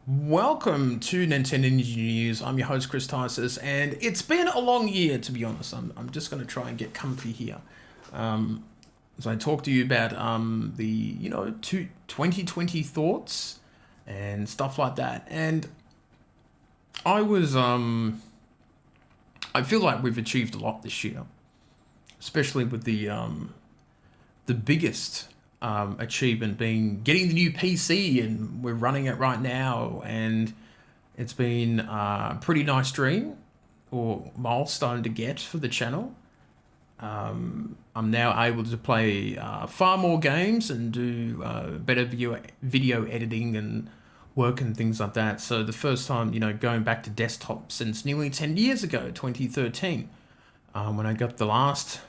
Welcome to Nintendo Ninja News. I'm your host, Chris Tysis, and it's been a long year, to be honest. I'm just going to try and get comfy here. As I talk to you about the, 2020 thoughts and stuff like that. And I was, I feel like we've achieved a lot this year, especially with the biggest achievement being getting the new PC, and we're running it right now, and it's been a pretty nice dream or milestone to get for the channel. I'm now able to play far more games and do better video editing and work and things like that. So the first time, going back to desktop since nearly 10 years ago, 2013, when I got the last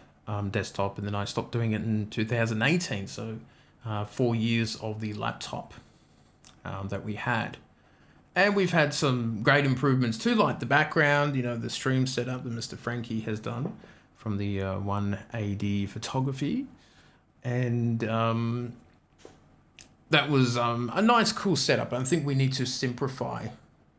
desktop, and then I stopped doing it in 2018. So 4 years of the laptop that we had. And we've had some great improvements too, like the background, the stream setup that Mr. Frankie has done from the 1AD photography. And that was a nice, cool setup. I think we need to simplify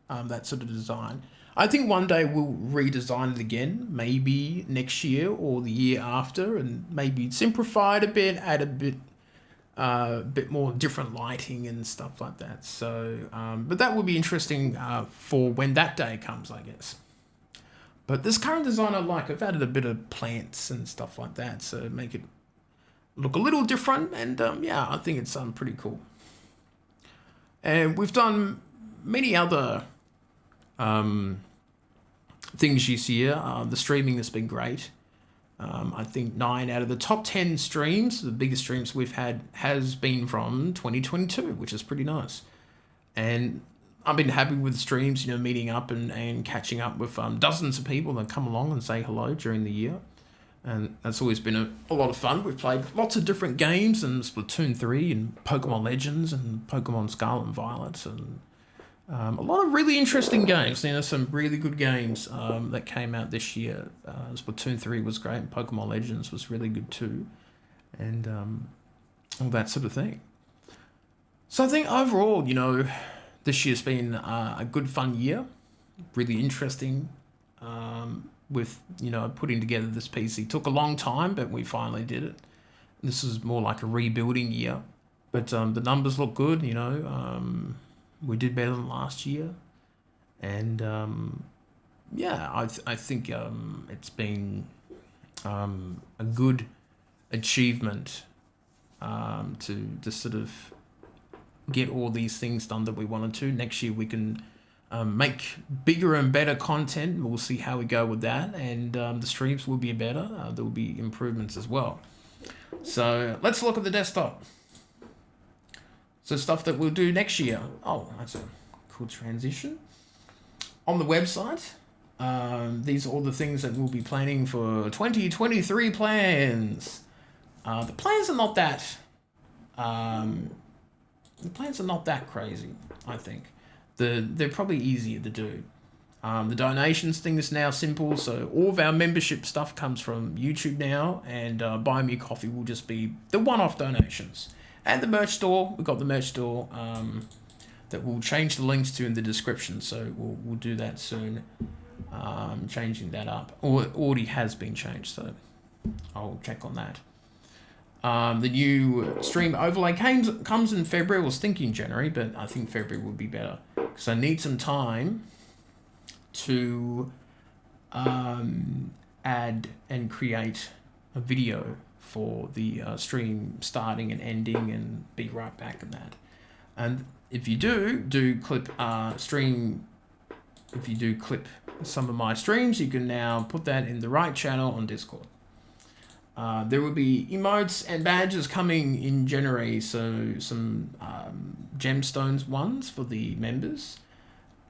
that sort of design. I think one day we'll redesign it again, maybe next year or the year after, and maybe simplify it a bit, add a bit more different lighting and stuff like that. So, but that will be interesting for when that day comes, I guess. But this current design I like. I've added a bit of plants and stuff like that, so make it look a little different. And yeah, I think it's pretty cool. And we've done many other things this year. The streaming has been great. I think 9 out of the top 10 streams, the biggest streams we've had, has been from 2022, which is pretty nice. And I've been happy with the streams, meeting up and catching up with dozens of people that come along and say hello during the year. And that's always been a lot of fun. We've played lots of different games, and Splatoon 3 and Pokemon Legends and Pokemon Scarlet and Violet, and a lot of really interesting games. Some really good games that came out this year. Splatoon 3 was great, and Pokemon Legends was really good too, and all that sort of thing. So I think overall, this year's been a good fun year, really interesting. With putting together this PC took a long time, but we finally did it. This is more like a rebuilding year, but the numbers look good. We did better than last year, and yeah, I think it's been a good achievement to sort of get all these things done that we wanted to. Next year we can make bigger and better content. We'll see how we go with that, and the streams will be better. There will be improvements as well. So let's look at the desktop. So stuff that we'll do next year. Oh, that's a cool transition. On the website, these are all the things that we'll be planning for 2023 plans. The plans are not that. The plans are not that crazy, I think. They're probably easier to do. The donations thing is now simple, so all of our membership stuff comes from YouTube now, and Buy Me Coffee will just be the one-off donations. And the merch store, we've got the merch store that we'll change the links to in the description, so we'll do that soon, changing that up. Or it already has been changed, so I'll check on that. The new stream overlay comes in February. I was thinking January, but I think February would be better, because I need some time to add and create a video for the stream starting and ending, and be right back in that. And if you do clip stream, if you do clip some of my streams, you can now put that in the right channel on Discord. There will be emotes and badges coming in January, so some gemstones ones for the members,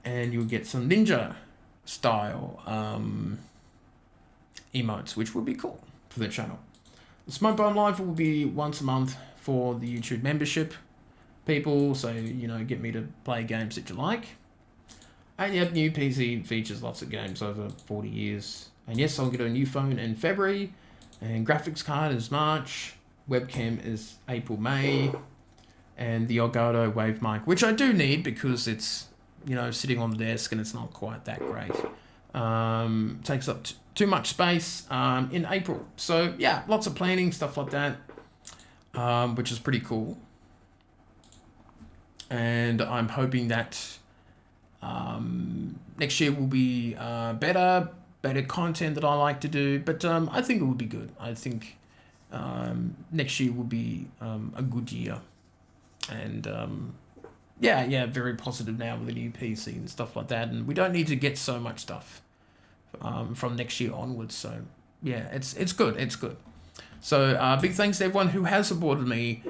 and you'll get some ninja style emotes, which will be cool for the channel. The Smoke Bomb Live will be once a month for the YouTube membership people, so get me to play games that you like. And you have new PC features, lots of games over 40 years. And yes, I'll get a new phone in February, and graphics card is March, webcam is April, May, and the Elgato Wave mic, which I do need because it's sitting on the desk, and it's not quite that great. Takes up too much space in April. So yeah, lots of planning, stuff like that, which is pretty cool. And I'm hoping that next year will be better content that I like to do. But I think it will be good. I think next year will be a good year. And very positive now with the new PC and stuff like that. And we don't need to get so much stuff from next year onwards. So yeah, it's good. It's good. So big thanks to everyone who has supported me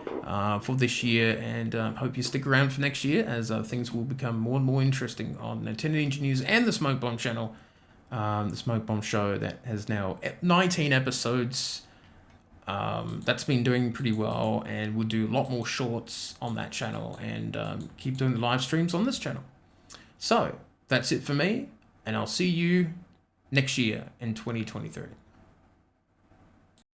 for this year, and hope you stick around for next year, as things will become more and more interesting on Nintendo Ninja News and the Smoke Bomb channel. The Smoke Bomb show that has now 19 episodes. That's been doing pretty well, and we'll do a lot more shorts on that channel, and keep doing the live streams on this channel. So that's it for me, and I'll see you next year in 2023.